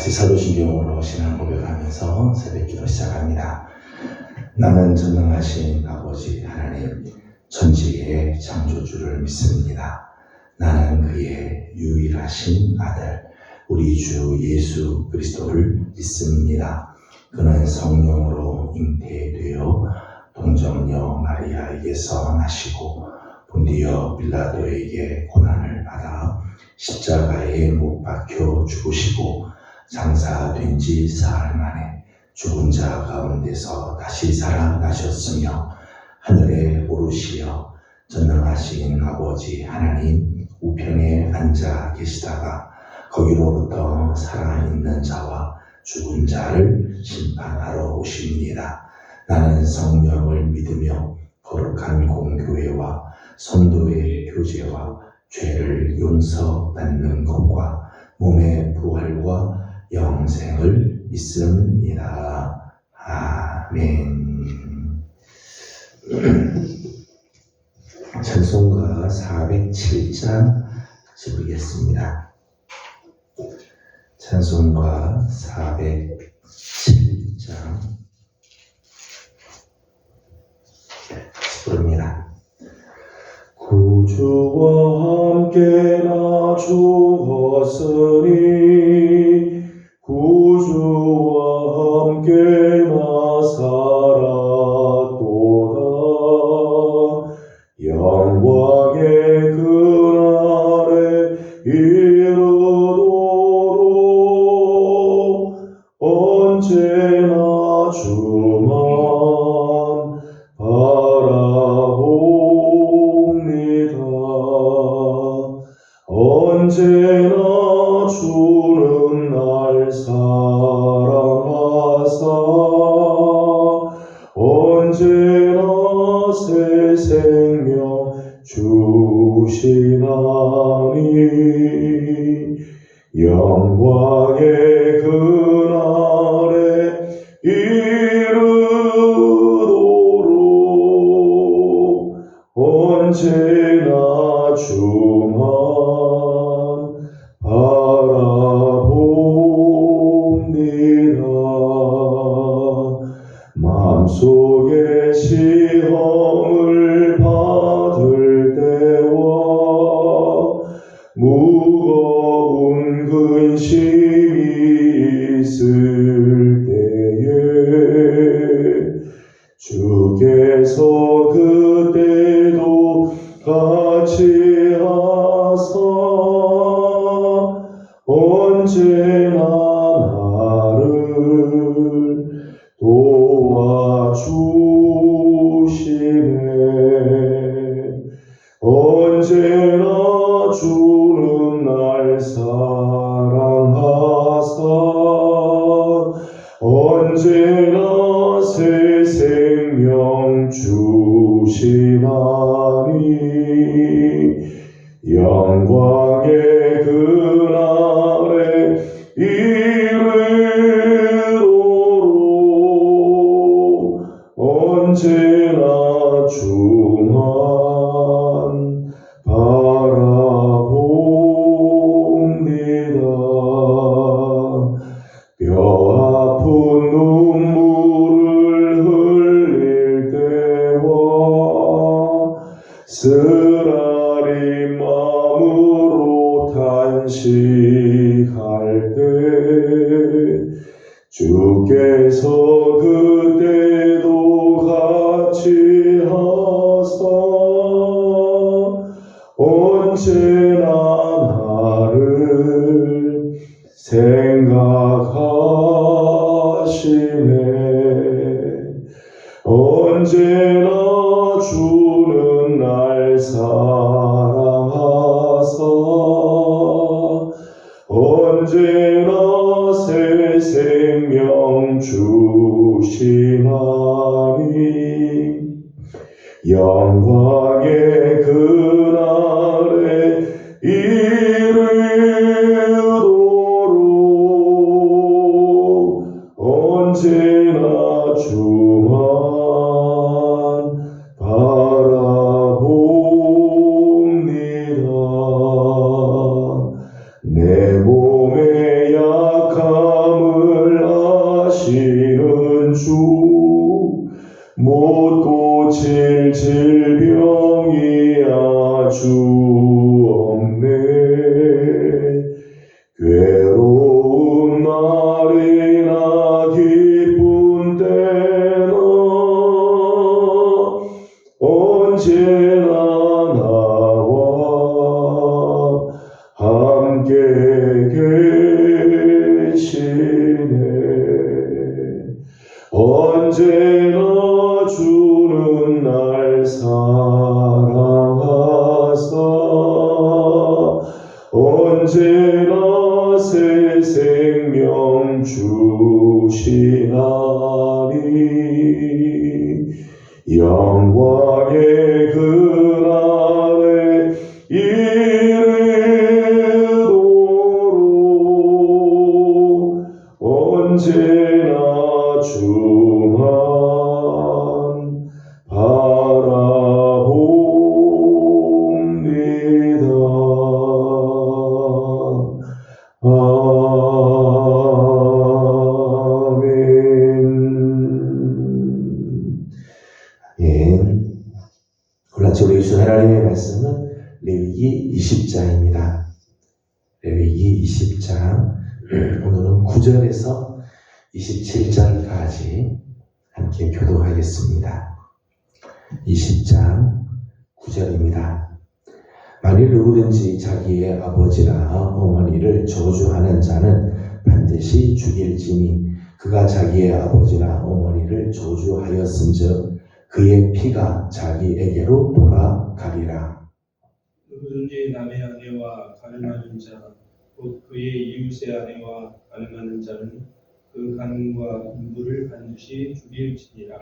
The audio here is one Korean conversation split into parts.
같이 사도신경으로 신앙 고백하면서 새벽기도 시작합니다. 나는 전능하신 아버지 하나님, 천지의 창조주를 믿습니다. 나는 그의 유일하신 아들, 우리 주 예수 그리스도를 믿습니다. 그는 성령으로 잉태되어 동정녀 마리아에게서 나시고 본디어 빌라도에게 고난을 받아 십자가에 못 박혀 죽으시고 장사된 지 사흘 만에 죽은 자 가운데서 다시 살아나셨으며 하늘에 오르시어 전능하신 아버지 하나님 우편에 앉아 계시다가 거기로부터 살아있는 자와 죽은 자를 심판하러 오십니다. 나는 성령을 믿으며 거룩한 공교회와 성도의 교제와 죄를 용서받는 것과 몸의 부활과 영생을 믿습니다. 아멘. 찬송가 407장 같이 부르겠습니다. 찬송가 407장 부릅니다. 구주와 함께 나 죽었으니 구주와 함께 나 살았도다. 영광의 그날에 이르도록 언제나 주만 바라봅니다. 언제나 주는 날 사랑하사 언제나 새 생명 주시나니 영광의 그날에 이르도록 언제나 주만 바라봅니다. 마음속에 시험을 받을 때와 무거운 근심이 있을 때에 주께서 그때도 같이 하사 언제나 나를 도와주시네. 언제나 주는 날 사랑하사 언제나 새 생명 주시나니 영광의 그날에 이르도록 언제나 주만 바라봅니다. 뼈 아픈 눈물을 흘릴 때와 쓰라린 마음으로 탄식할 때 주께서 그때도 같이 하사 언제나 나를 생각하시네. 언제나 주는 날 사랑하사 언제나 새 생명 주시나니 영광의 그날에 이르도록 언제나 주만 바라봅니다. 내 몸에 약한 언제나 새 생명 주시나니 영광의 그날에 이르도록 언제나 주만 바라봅니다. 아멘. 아멘. 오늘 우리 주신 하나님의 말씀은 레위기 20장입니다. 레위기 20장 오늘은 9절에서 27절까지 함께 교독하겠습니다. 20장 9절입니다. 만일 누구든지 자기의 아버지나 어머니를 저주하는 자는 반드시 죽일지니 그가 자기의 아버지나 어머니를 저주하였음즉 그의 피가 자기에게로 돌아가리라. 누구든지 남의 아내와 간음하는 자, 곧 그의 이웃의 아내와 간음하는 자는 그 간음과 인부를 반드시 죽일지니라.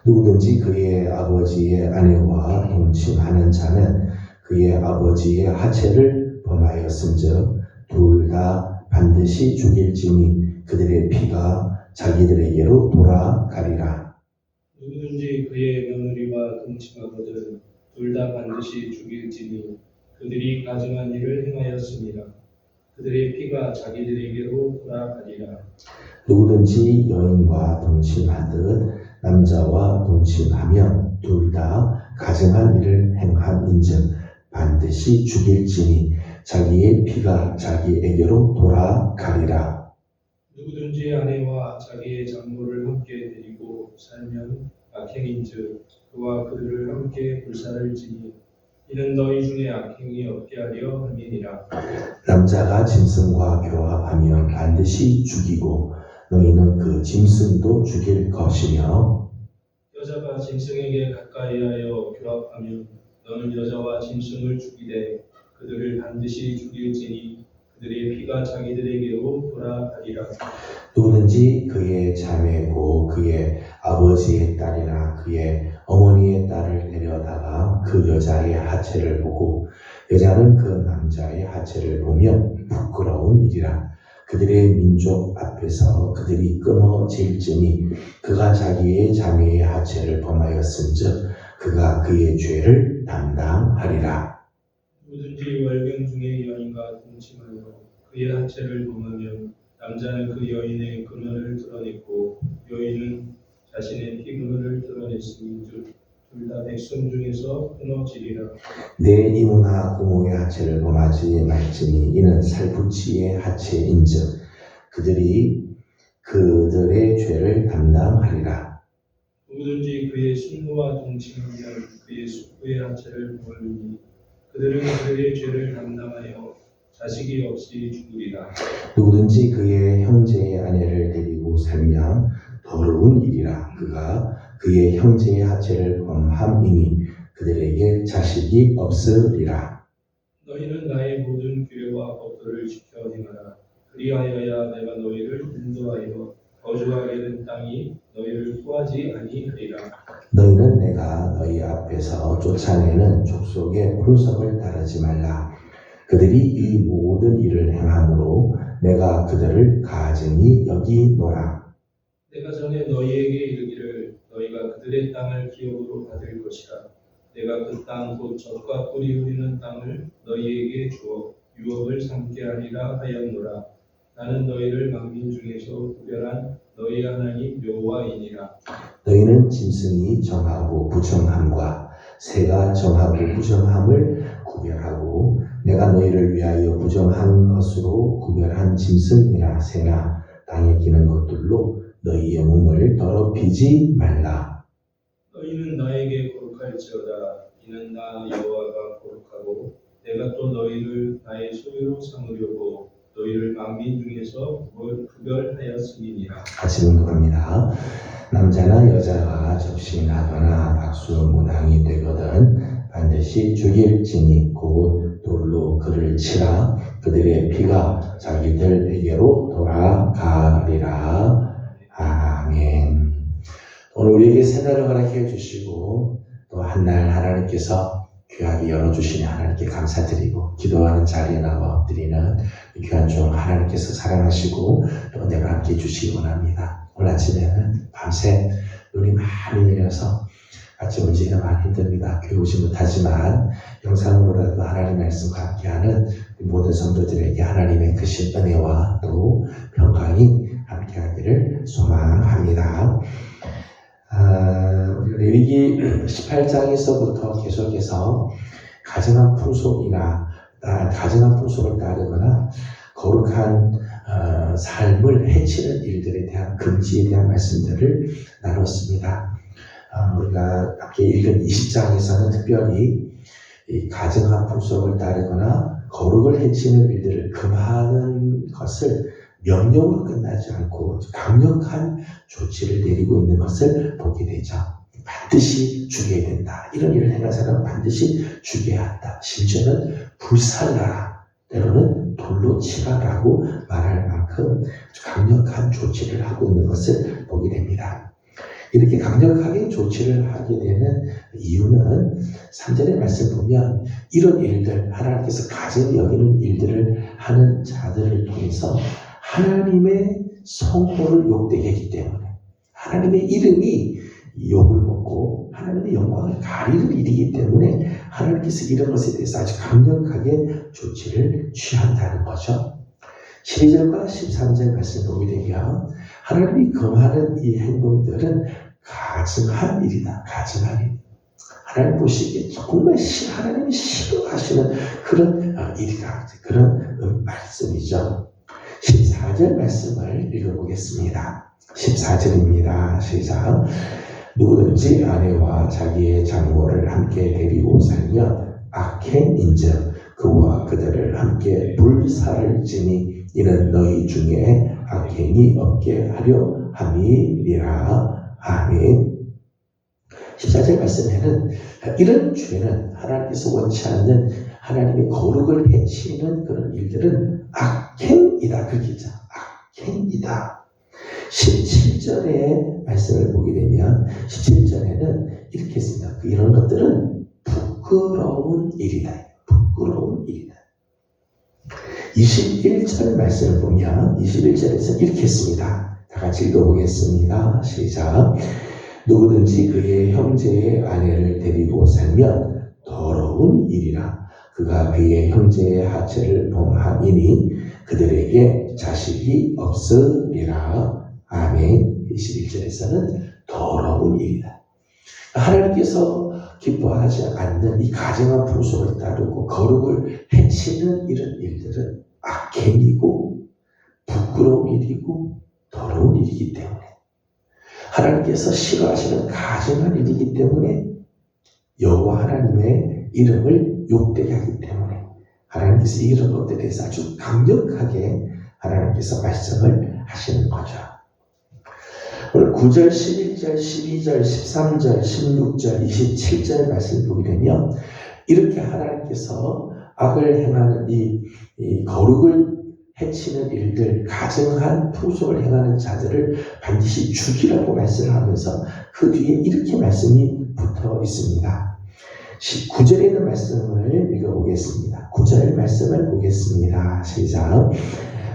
누구든지 그의 아버지의 아내와 동침하는 자는 그의 아버지의 하체를 범하였음즉 둘 다 반드시 죽일지니 그들의 피가 자기들에게로 돌아가리라. 누구든지 그의 며느리와 동침하거든 둘 다 반드시 죽일지니 그들이 가증한 일을 행하였습니다. 그들의 피가 자기들에게로 돌아가리라. 누구든지 여인과 동침하듯 남자와 동침하면 둘 다 가증한 일을 행함인즉 반드시 죽일지니 자기의 피가 자기에게로 돌아가리라. 누구든지 아내와 자기의 장모를 함께 데리고 살면 악행인즉 그와 그들을 함께 불살을지니 이는 너희 중에 악행이 없게 하려 함이니라. 남자가 짐승과 교합하면 반드시 죽이고 너희는 그 짐승도 죽일 것이며 여자가 짐승에게 가까이하여 교합하면 너는 여자와 짐승을 죽이되 그들을 반드시 죽일지니 그들의 피가 자기들에게로 돌아가리라. 누구든지 그의 자매고 그의 아버지의 딸이나 그의 어머니의 딸을 데려다가 그 여자의 하체를 보고 여자는 그 남자의 하체를 보면 부끄러운 일이라. 그들의 민족 앞에서 그들이 끊어질지니 그가 자기의 자매의 하체를 범하였은즉 그가 그의 죄를 담당하리라. 누구든지 월경 중에 여인과 동침하여 그의 하체를 범하면 남자는 그 여인의 근원을 드러냈고 여인은 자신의 피근원을 드러냈음인즉 둘 다 백성 중에서 끊어지리라. 내 이모나 고모의 하체를 범하지 말지니 이는 살부치의 하체인즉 그들이 그들의 죄를 담당하리라. 누구든지 그의 숙모와 동침하면 그의 숙부의 하체를 범하니 그들은 그들의 죄를 담당하여 자식이 없이 죽으리라. 누구든지 그의 형제의 아내를 데리고 살면 더러운 일이라. 그가 그의 형제의 하체를 범함이니 그들에게 자식이 없으리라. 너희는 나의 모든 규례와 법도를 지켜 행하라. 그리하여야 내가 너희를 인도하여 거주하게 된 땅이 너희를 토하지 아니하리라. 너희는 내가 너희 앞에서 쫓아내는 족속의 풍속을 따르지 말라. 그들이 이 모든 일을 행함으로 내가 그들을 가증히 여기노라. 내가 전에 너희에게 이르기를 너희가 그들의 땅을 기업으로 받을 것이라. 내가 그 땅 곧 젖과 꿀이 흐르는 땅을 너희에게 주어 유업을 삼게 하리라 하였노라. 나는 너희를 만민 중에서 구별한 너희 하나님 여호와이니라. 너희는 짐승이 정하고 부정함과 새가 정하고 부정함을 구별하고 내가 너희를 위하여 부정한 것으로 구별한 짐승이나 새나 땅에 기는 것들로 너희의 몸을 더럽히지 말라. 너희는 나에게 거룩할지어다. 이는 나 여호와가 거룩하고 내가 또 너희를 나의 소유로 삼으려고 너희를 만민 중에서 구별하였음이니라. 같이 공독합니다. 남자나 여자가 접신하거나 박수무당이 되거든 반드시 죽일지니 곧 돌로 그를 치라. 그들의 피가 자기들에게로 돌아가리라. 아멘. 오늘 우리에게 새날을 허락해 주시고 또 한날 하나님께서 귀하게 열어주시니 하나님께 감사드리고 기도하는 자리에 나와 엎드리는 귀한 종 하나님께서 사랑하시고 또 내가 함께 해주시기 원합니다. 오늘 아침에는 밤새 눈이 많이 내려서 아침 움직이기가 많이 힘듭니다. 교회 오지 못하지만 영상으로라도 하나님의 말씀과 함께하는 모든 성도들에게 하나님의 크신 은혜와 또 평강이 함께하기를 소망합니다. 우리가 레위기 18장에서부터 계속해서 가증한 풍속이나 가증한 풍속을 따르거나 거룩한 삶을 해치는 일들에 대한 금지에 대한 말씀들을 나눴습니다. 우리가 함께 읽은 20장에서는 특별히 이 가증한 풍속을 따르거나 거룩을 해치는 일들을 금하는 것을 명령으로 끝나지 않고 강력한 조치를 내리고 있는 것을 보게 되죠. 반드시 죽여야 된다. 이런 일을 행한 사람은 반드시 죽여야 한다. 심지어는 불살라라, 때로는 돌로 치라라고 말할 만큼 강력한 조치를 하고 있는 것을 보게 됩니다. 이렇게 강력하게 조치를 하게 되는 이유는 3절의 말씀 보면 이런 일들, 하나님께서 가증히 여기는 일들을 하는 자들을 통해서 하나님의 성호를 욕되게 했기 때문에 하나님의 이름이 욕을 먹고 하나님의 영광을 가리는 일이기 때문에 하나님께서 이런 것에 대해서 아주 강력하게 조치를 취한다는 거죠. 12절과 13절 말씀 보게 되면 하나님이 금하는 이 행동들은 가증한 일이다. 가증한 일. 하나님 보시기에 정말 하나님이 싫어하시는 그런 일이다. 그런 말씀이죠. 14절 말씀을 읽어보겠습니다. 14절입니다. 시작. 누구든지 아내와 자기의 장모를 함께 데리고 살면 악행인즉 그와 그들을 함께 불사를 지니 이는 너희 중에 악행이 없게 하려 함이니라. 아멘. 14절 말씀에는 이런 죄는 하나님께서 원치 않는 하나님의 거룩을 해치는 그런 일들은 악행이다. 그렇게 있죠. 악행이다. 17절의 말씀을 보게 되면 17절에는 이렇게 했습니다. 이런 것들은 부끄러운 일이다. 부끄러운 일이다. 21절 말씀을 보면 21절에서 이렇게 했습니다. 다 같이 읽어보겠습니다. 시작. 누구든지 그의 형제의 아내를 데리고 살면 더러운 일이라. 그가 그의 형제의 하체를 범함이니 그들에게 자식이 없으리라. 아멘. 21절에서는 더러운 일이다. 하나님께서 기뻐하지 않는 이 가증한 풍속을 따르고 거룩을 해치는 이런 일들은 악행이고 부끄러운 일이고 더러운 일이기 때문에 하나님께서 싫어하시는 가증한 일이기 때문에 여호와 하나님의 이름을 욕되게 하기 때문에 하나님께서 이런 것들에 대해서 아주 강력하게 하나님께서 말씀을 하시는 거죠. 오늘 9절, 11절, 12절, 13절, 16절, 27절 말씀을 보게 되면 이렇게 하나님께서 악을 행하는 이 거룩을 해치는 일들, 가증한 풍속을 행하는 자들을 반드시 죽이라고 말씀을 하면서 그 뒤에 이렇게 말씀이 붙어 있습니다. 9절에 있는 말씀을 읽어보겠습니다. 9절 말씀을 보겠습니다. 시작.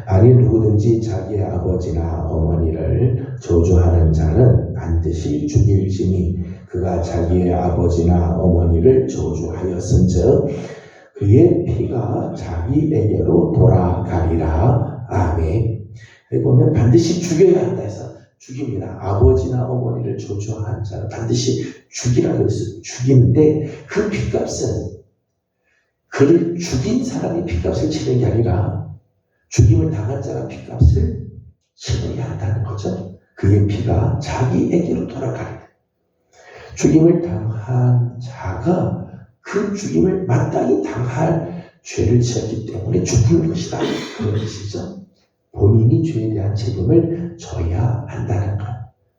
아니 누구든지 자기의 아버지나 어머니를 저주하는 자는 반드시 죽일지니 그가 자기의 아버지나 어머니를 저주하였은즉 그의 피가 자기에게로 돌아가리라. 아멘. 여기 보면 반드시 죽여야 한다 해서 죽입니다. 아버지나 어머니를 저주한 자는 반드시 죽이라고 해서 죽이는데 그 피값은 그를 죽인 사람이 피값을 치는 게 아니라 죽임을 당한 자가 피값을 치러야 한다는 거죠. 그의 피가 자기에게로 돌아가리라. 죽임을 당한 자가 그 죽임을 마땅히 당할 죄를 지었기 때문에 죽을 것이다. 그런 뜻이죠. 본인이 죄에 대한 책임을 져야 한다는 것.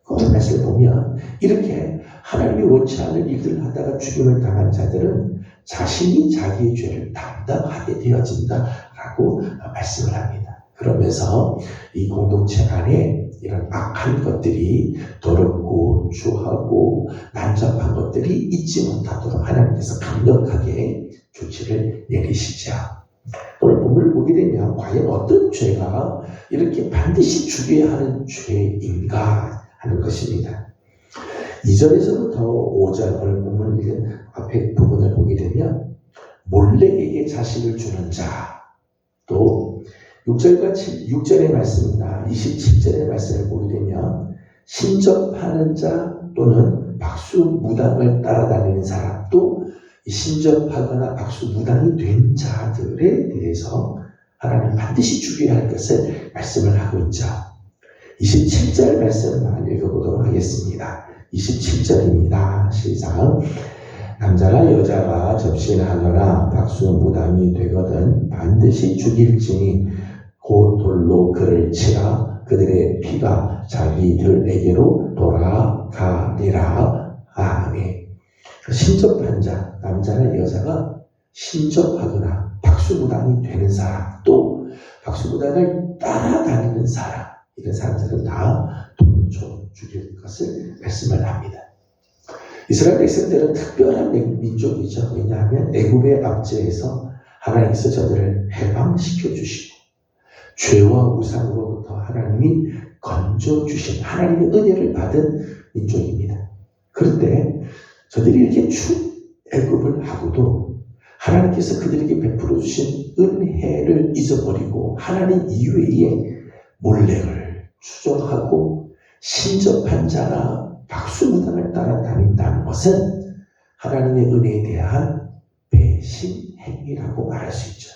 오늘 말씀을 보면 이렇게 하나님이 원치 않는 일들을 하다가 죽임을 당한 자들은 자신이 자기의 죄를 담당하게 되어진다라고 말씀을 합니다. 그러면서 이 공동체 안에 이런 악한 것들이 더럽고 추하고 난잡한 것들이 있지 못하도록 하나님께서 강력하게 조치를 내리시죠. 오늘 본문을 보게 되면 과연 어떤 죄가 이렇게 반드시 죽여야 하는 죄인가 하는 것입니다. 2절에서부터 5절 오늘 본문을 읽은 앞에 부분을 보게 되면 몰렉에게 자식을 주는 자, 또 6절의 말씀이나 27절의 말씀을 보게 되면 신접하는 자 또는 박수무당을 따라다니는 사람, 또 신접하거나 박수무당이 된 자들에 대해서 하나님 반드시 죽여야 할 것을 말씀을 하고 있죠. 27절 말씀만 읽어보도록 하겠습니다. 27절입니다. 시작. 남자나 여자가 접신하거나 박수무당이 되거든 반드시 죽일지니 곧 돌로 그를 치라. 그들의 피가 자기들에게로 돌아가리라. 아멘. 신접한 자, 남자나 여자가 신접하거나 박수무당이 되는 사람, 또 박수무당을 따라다니는 사람, 이런 사람들은 다 돌로 죽일 것을 말씀을 합니다. 이스라엘 백성들은 특별한 민족이죠. 왜냐하면 애굽의 압제에서 하나님께서 저들을 해방시켜 주시고 죄와 우상으로부터 하나님이 건져주신 하나님의 은혜를 받은 민족입니다. 그런데 저들이 이렇게 애굽을 하고도 하나님께서 그들에게 베풀어 주신 은혜를 잊어버리고 하나님 이외에 몰렉을 추종하고 신접한 자나 박수무당을 따라다닌다는 것은 하나님의 은혜에 대한 배신 행위라고 말할 수 있죠.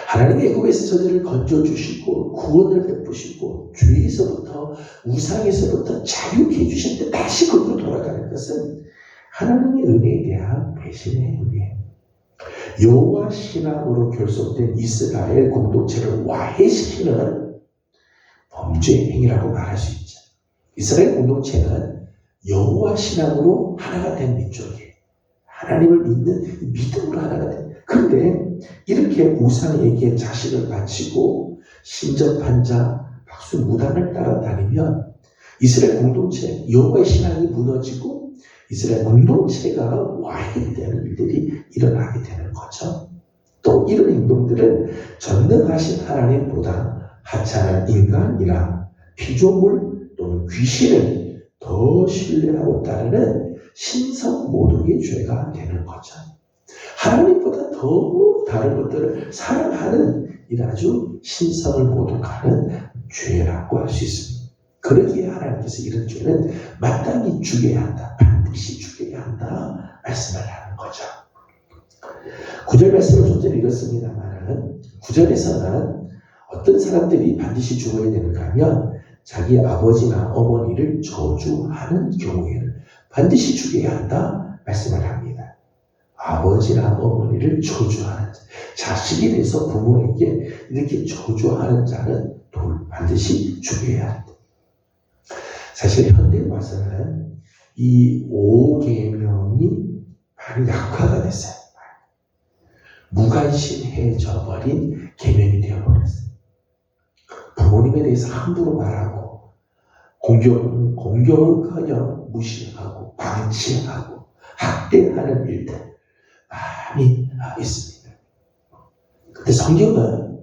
하나님의 애굽에서 저들을 건져주시고 구원을 베푸시고 죄에서부터 우상에서부터 자유케 해주셨는데 다시 거기로 돌아가는 것은 하나님의 은혜에 대한 배신의 행위예요. 여호와 신앙으로 결속된 이스라엘 공동체를 와해시키는 범죄 행위라고 말할 수 있죠. 이스라엘 공동체는 여호와 신앙으로 하나가 된 민족이에요. 하나님을 믿는 믿음으로 하나가 된. 그런데 이렇게 우상에게 자식을 바치고 신접한 자, 박수무당을 따라다니면 이스라엘 공동체, 여호와의 신앙이 무너지고 이스라엘 공동체가 와해되는 일들이 일어나게 되는 거죠. 또 이런 행동들은 전능하신 하나님보다 하찮은 인간이나 피조물 또는 귀신을 더 신뢰하고 따르는 신성 모독의 죄가 되는 거죠. 하나님보다 더 다른 것들을 사랑하는 이 아주 신성을 모독하는 죄라고 할 수 있습니다. 그러기에 하나님께서 이런 죄는 마땅히 죽여야 한다. 반드시 죽여야 한다. 말씀을 하는 거죠. 9절 말씀을 좀 전에 읽었습니다만 9절에서는 어떤 사람들이 반드시 죽어야 되는가 하면 자기 아버지나 어머니를 저주하는 경우에는 반드시 죽여야 한다. 말씀을 합니다. 아버지나 어머니를 저주하는 자, 자식이 돼서 부모에게 이렇게 저주하는 자는 반드시 죽여야 한다. 사실 현대에 와서는 이 5계명이 많이 약화가 됐어요. 무관심해져 버린 계명이 되어버렸어요. 부모님에 대해서 함부로 말하고 공경은커녕 무시하고 방치하고 학대하는 일들 많이 있습니다. 근데 성경은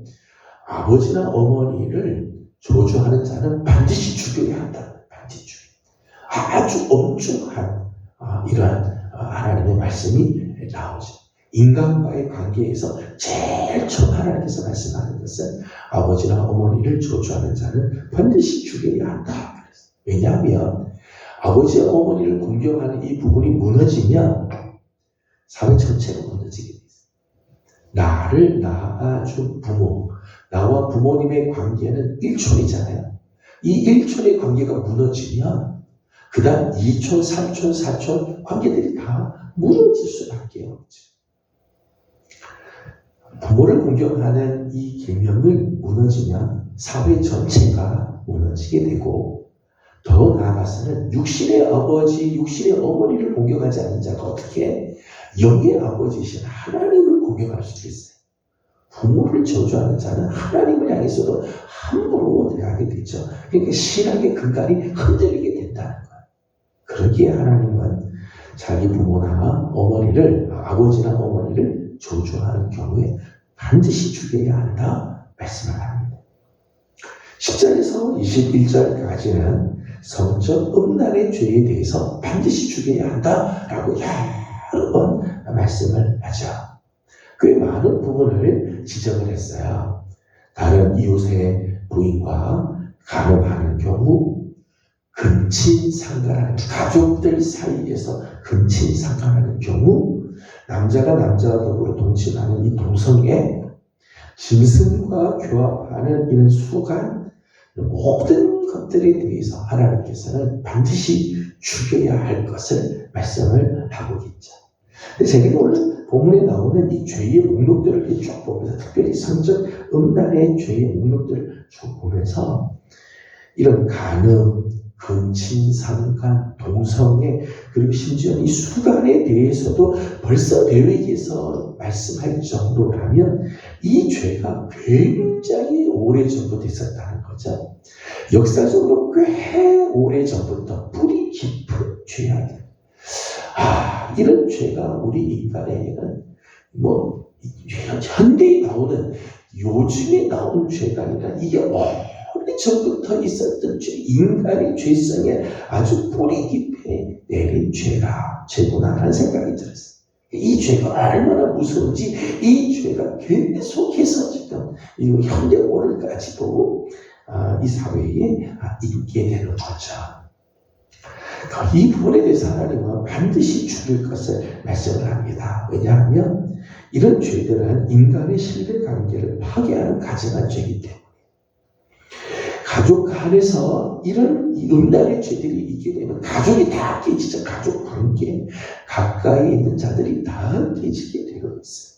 아버지나 어머니를 저주하는 자는 반드시 죽여야 한다. 반드시 죽여야 한다. 아주 엄중한 이러한 하나님의 말씀이 나오죠. 인간과의 관계에서 제일 처음 하나님께서 말씀하는 것은 아버지나 어머니를 저주하는 자는 반드시 죽여야 한다. 왜냐하면 아버지와 어머니를 공경하는 이 부분이 무너지면 사회 전체가 무너지게 돼 있어요. 나를 낳아준 부모, 나와 부모님의 관계는 일촌이잖아요. 이 일촌의 관계가 무너지면 그 다음 2촌, 3촌, 4촌 관계들이 다 무너질 수밖에 없죠. 부모를 공경하는 이 계명을 무너지면 사회 전체가 무너지게 되고 더 나아가서는 육신의 아버지, 육신의 어머니를 공경하지 않는 자가 어떻게 영의 아버지이신 하나님을 공격할 수도 있어요. 부모를 저주하는 자는 하나님을 향해서도 함부로 대하게 되죠. 그러니까 신앙의 근간이 흔들리게 된다는 거예요. 그러기에 하나님은 자기 부모나 어머니를, 아버지나 어머니를 저주하는 경우에 반드시 죽여야 한다 말씀을 합니다. 10절에서 21절까지는 성적 음란의 죄에 대해서 반드시 죽여야 한다라고 여러 번 말씀을 하죠. 꽤 많은 부분을 지적을 했어요. 다른 이웃의 부인과 간음하는 경우, 근친상간하는, 가족들 사이에서 근친상간하는 경우, 남자가 남자와 더불어 동침하는 이 동성애, 짐승과 교합하는 이런 수간, 모든 것들에 대해서 하나님께서는 반드시 죽여야 할 것을 말씀을 하고 있죠. 제가 오늘 본문에 나오는 이 죄의 목록들을 쭉 보면서, 특별히 성적 음란의 죄의 목록들을 쭉 보면서, 이런 간음, 근친상간, 동성애, 그리고 심지어 이 수간에 대해서도 벌써 레위기에서 말씀할 정도라면 이 죄가 굉장히 오래전부터 있었다는 거죠. 역사적으로 꽤 오래전부터 뿌리 깊은 죄악이에요. 이런 죄가 우리 인간에게는 현대에 나오는, 요즘에 나오는 죄가 아니라 이게 오래전부터 있었던 죄, 인간의 죄성에 아주 뿌리 깊이 내린 죄구나라는 생각이 들었어요. 이 죄가 얼마나 무서운지, 이 죄가 계속해서 지금 현대 오늘까지도 이 사회에 있게 되는 거죠. 이 부분에 대해서 하나님은 반드시 죽일 것을 말씀을 합니다. 왜냐하면 이런 죄들은 인간의 신뢰관계를 파괴하는 가증한 죄이기 때문에, 가족 간에서 이런 음란의 죄들이 있게 되면 가족이 다 깨지죠. 가족 관계, 가까이 있는 자들이 다 깨지게 되고 있어요.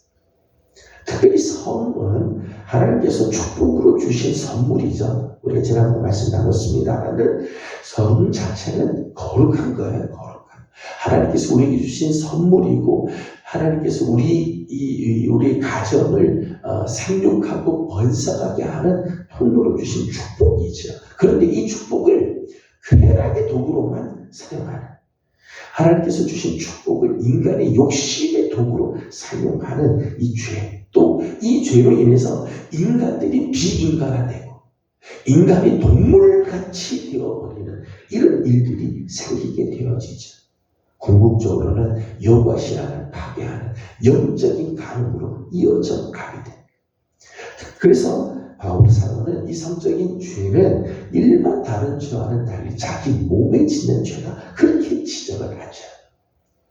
특별히 성은 하나님께서 축복으로 주신 선물이죠. 우리가 지난번 말씀 나눴습니다만, 성 자체는 거룩한 거예요. 거룩한. 하나님께서 우리에게 주신 선물이고, 하나님께서 우리 가정을 생육하고 번성하게 하는 통로로 주신 축복이죠. 그런데 이 축복을 쾌락의 도구로만 사용하는, 하나님께서 주신 축복을 인간의 욕심의 도구로 사용하는 이 죄, 또 이 죄로 인해서 인간들이 비인간화되고 인간이 동물같이 되어버리는 이런 일들이 생기게 되어지죠. 궁극적으로는 여호와 신앙을 파괴하는 영적인 간음으로 이어져 가게 됩니다. 그래서 바울 사도는 이 성적인 죄는 일반 다른 죄와는 달리 자기 몸에 짓는 죄다, 그렇게 지적을 하죠.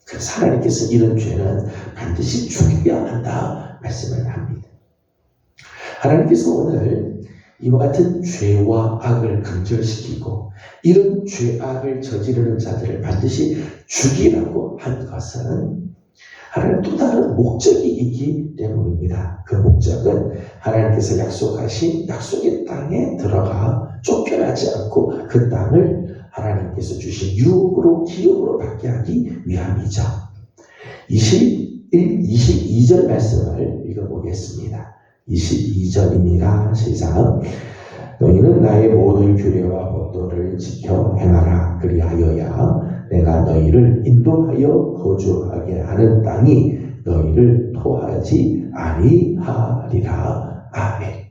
그래서 하나님께서 이런 죄는 반드시 죽여야 한다 말씀을 합니다. 하나님께서 오늘 이와 같은 죄와 악을 근절시키고 이런 죄악을 저지르는 자들을 반드시 죽이라고 한 것은 하나님 또 다른 목적이 있기 때문입니다. 그 목적은 하나님께서 약속하신 약속의 땅에 들어가 쫓겨나지 않고 그 땅을 하나님께서 주신 유업으로 기업으로 받게 하기 위함이죠. 22절 말씀을 읽어보겠습니다. 22절입니다. 시작. 너희는 나의 모든 규례와 법도를 지켜 행하라. 그리하여야 내가 너희를 인도하여 거주하게 하는 땅이 너희를 토하지 아니하리라. 아멘.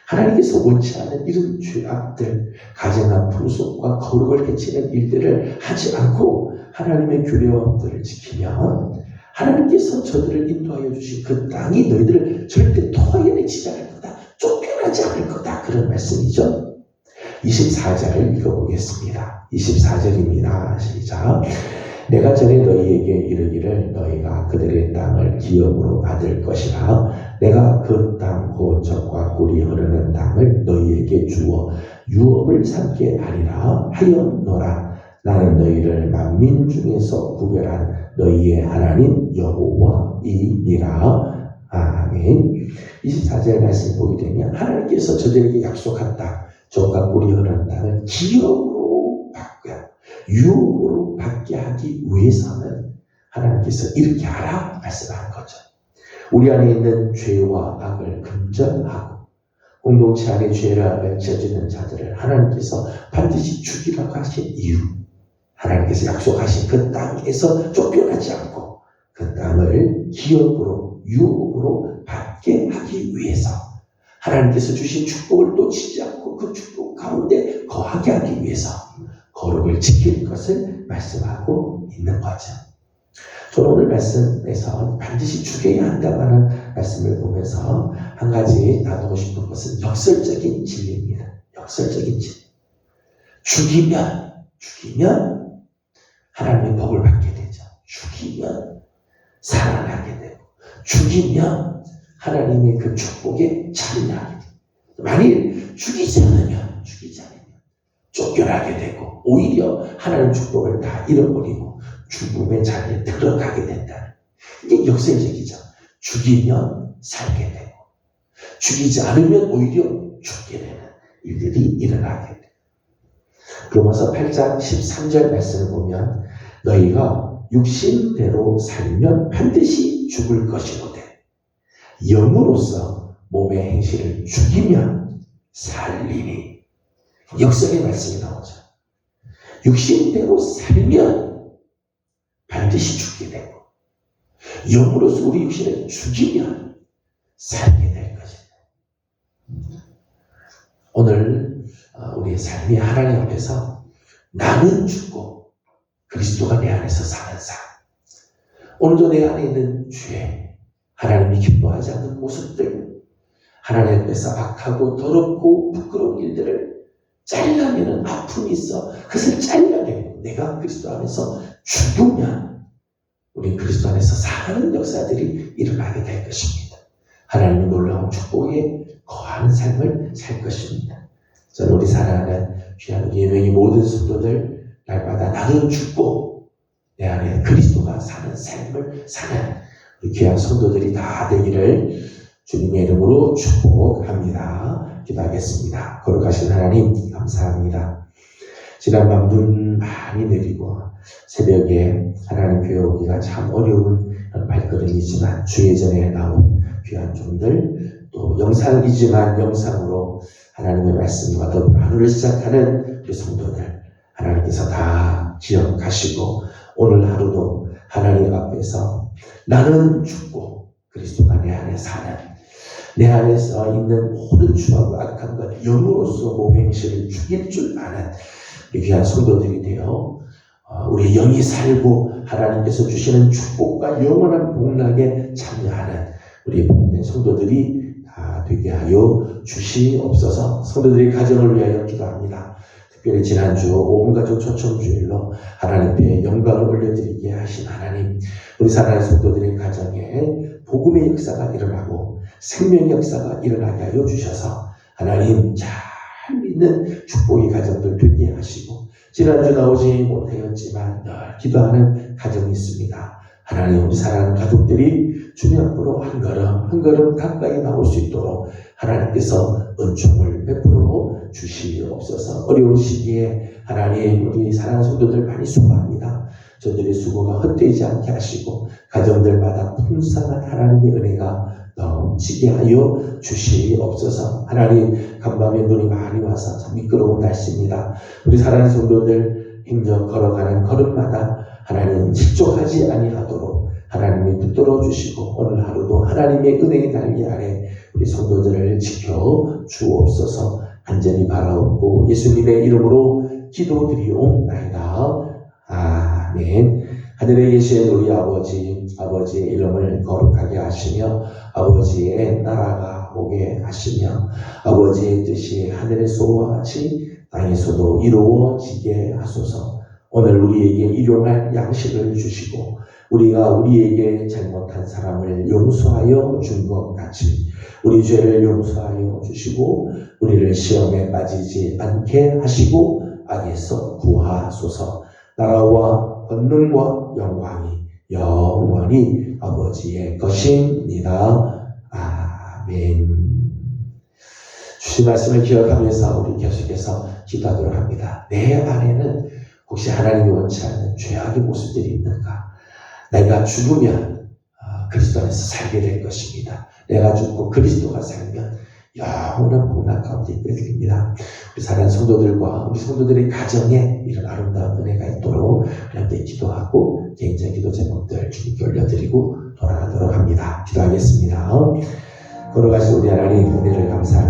하나님께서 원치 않은 이런 죄악들, 가증한 풍속과 거룩을 해치는 일들을 하지 않고 하나님의 규례와 법도를 지키면 하나님께서 저들을 인도하여 주신 그 땅이 너희들을 절대 토하여내지 않을 거다, 쫓겨나지 않을 거다, 그런 말씀이죠. 24절을 읽어보겠습니다. 24절입니다. 시작. 내가 전에 너희에게 이르기를 너희가 그들의 땅을 기업으로 받을 것이라. 내가 그 땅 곧 젖과 꿀이 흐르는 땅을 너희에게 주어 유업을 삼게 하리라 하였노라. 나는 너희를 만민 중에서 구별한 너희의 하나님 여호와이니라. 아멘. 24절 말씀 보게 되면 하나님께서 저들에게 약속한 땅, 젖과 꿀이 흐르는 땅을 기업으로 받고 유업으로 받게 하기 위해서는 하나님께서 이렇게 하라 말씀하는 거죠. 우리 안에 있는 죄와 악을 금전하고 공동체 안에 죄를 저지르는 자들을 하나님께서 반드시 죽이라고 하신 이유, 하나님께서 약속하신 그 땅에서 쫓겨나지 않고 그 땅을 기업으로 유업으로 받게 하기 위해서 하나님께서 주신 축복을 놓치지 않고 그 축복 가운데 거하게 하기 위해서 거룩을 지킬 것을 말씀하고 있는 거죠. 저는 오늘 말씀에서 반드시 죽여야 한다는 말씀을 보면서 한 가지 나누고 싶은 것은 역설적인 진리입니다. 역설적인 진리. 죽이면 하나님의 복을 받게 되죠. 죽이면 살아나게 되고, 죽이면 하나님의 그 축복에 참여하게 돼요. 만일 죽이지 않으면 쫓겨나게 되고 오히려 하나님의 축복을 다 잃어버리고 죽음의 자리에 들어가게 된다. 이게 역설적이죠. 죽이면 살게 되고 죽이지 않으면 오히려 죽게 되는 일들이 일어나게 돼요. 로마서 8장 13절 말씀을 보면 너희가 육신대로 살면 반드시 죽을 것이로되 영으로서 몸의 행실을 죽이면 살리니. 역설의 말씀이 나오죠. 육신대로 살면 반드시 죽게 되고 영으로서 우리 육신을 죽이면 살게 될 것입니다. 오늘 우리의 삶이 하나님 앞에서 나는 죽고 그리스도가 내 안에서 사는 삶. 오늘도 내 안에 있는 죄, 하나님이 기뻐하지 않는 모습들, 하나님 앞에서 악하고 더럽고 부끄러운 일들을 잘라내는 아픔이 있어. 그것을 잘라내고 내가 그리스도 안에서 죽으면 우리 그리스도 안에서 사는 역사들이 일어나게 될 것입니다. 하나님의 놀라운 축복에 거하는 삶을 살 것입니다. 저는 우리 사랑하는 귀한 예명의 모든 성도들 날마다 나는 죽고 내 안에 그리스도가 사는 삶을 사는 우리 귀한 성도들이 다 되기를 주님의 이름으로 축복합니다. 기도하겠습니다. 거룩하신 하나님 감사합니다. 지난밤 눈 많이 내리고 새벽에 하나님 교회 오기가 참 어려운 발걸음이지만 주의 전에 나온 귀한 종들 또 영상이지만 영상으로 하나님의 말씀과 더불어 하루를 시작하는 우리 성도들 하나님께서 다 기억하시고 오늘 하루도 하나님 앞에서 나는 죽고 그리스도가 내 안에 사는 내 안에서 있는 모든 추하고 악한 것 영으로서 몸의 행실을 죽일 줄 아는 귀한 성도들이 되어 우리 영이 살고 하나님께서 주시는 축복과 영원한 복락에 참여하는 우리 복된 성도들이 다 되게 하여 주시옵소서. 성도들의 가정을 위하여 기도합니다. 특별히 지난주 온 가족 초청주일로 하나님께 영광을 올려드리게 하신 하나님, 우리 사랑하는 성도들의 가정에 복음의 역사가 일어나고 생명의 역사가 일어나게 하여 주셔서 하나님 잘 믿는 축복의 가정들 되게 하시고 지난주 나오지 못하였지만 늘 기도하는 가정이 있습니다. 하나님 우리 사랑하는 가족들이 주님 앞으로 한 걸음 가까이 나올 수 있도록 하나님께서 은총을 베풀어 주시옵소서. 어려운 시기에 하나님 우리 사랑하는 성도들 많이 수고합니다. 저들의 수고가 헛되지 않게 하시고 가정들마다 풍성한 하나님의 은혜가 넘치게 하여 주시옵소서. 하나님 간밤에 눈이 많이 와서 참 미끄러운 날씨입니다. 우리 사랑하는 성도들 행정 걸어가는 걸음마다 하나님 실족하지 아니하도록 하나님이 붙들어 주시고 오늘 하루도 하나님의 은혜의 날개 아래 우리 성도들을 지켜 주옵소서. 간절히 바라옵고 예수님의 이름으로 기도드리옵나이다. 아멘. 하늘에 계신 우리 아버지의 이름을 거룩하게 하시며 아버지의 나라가 오게 하시며 아버지의 뜻이 하늘에서와 같이 땅에서도 이루어지게 하소서. 오늘 우리에게 일용할 양식을 주시고 우리가 우리에게 잘못한 사람을 용서하여 준 것 같이 우리 죄를 용서하여 주시고 우리를 시험에 빠지지 않게 하시고 악에서 구하소서. 나라와 권능과 영광이 영원히 아버지의 것입니다. 아멘. 주신 말씀을 기억하면서 우리 계속해서 기도하도록 합니다. 내 안에는 혹시 하나님이 원치 않는 죄악의 모습들이 있는가? 내가 죽으면 그리스도 안에서 살게 될 것입니다. 내가 죽고 그리스도가 살면 영원한 복락 가운데 있게 됩니다. 우리 사랑하는 성도들과 우리 성도들의 가정에 이런 아름다운 은혜가 있도록 함께 기도하고 개인적인 기도 제목들 주님께 올려드리고 돌아가도록 합니다. 기도하겠습니다. 걸어가신 우리 하나님 은혜를 감사합니다.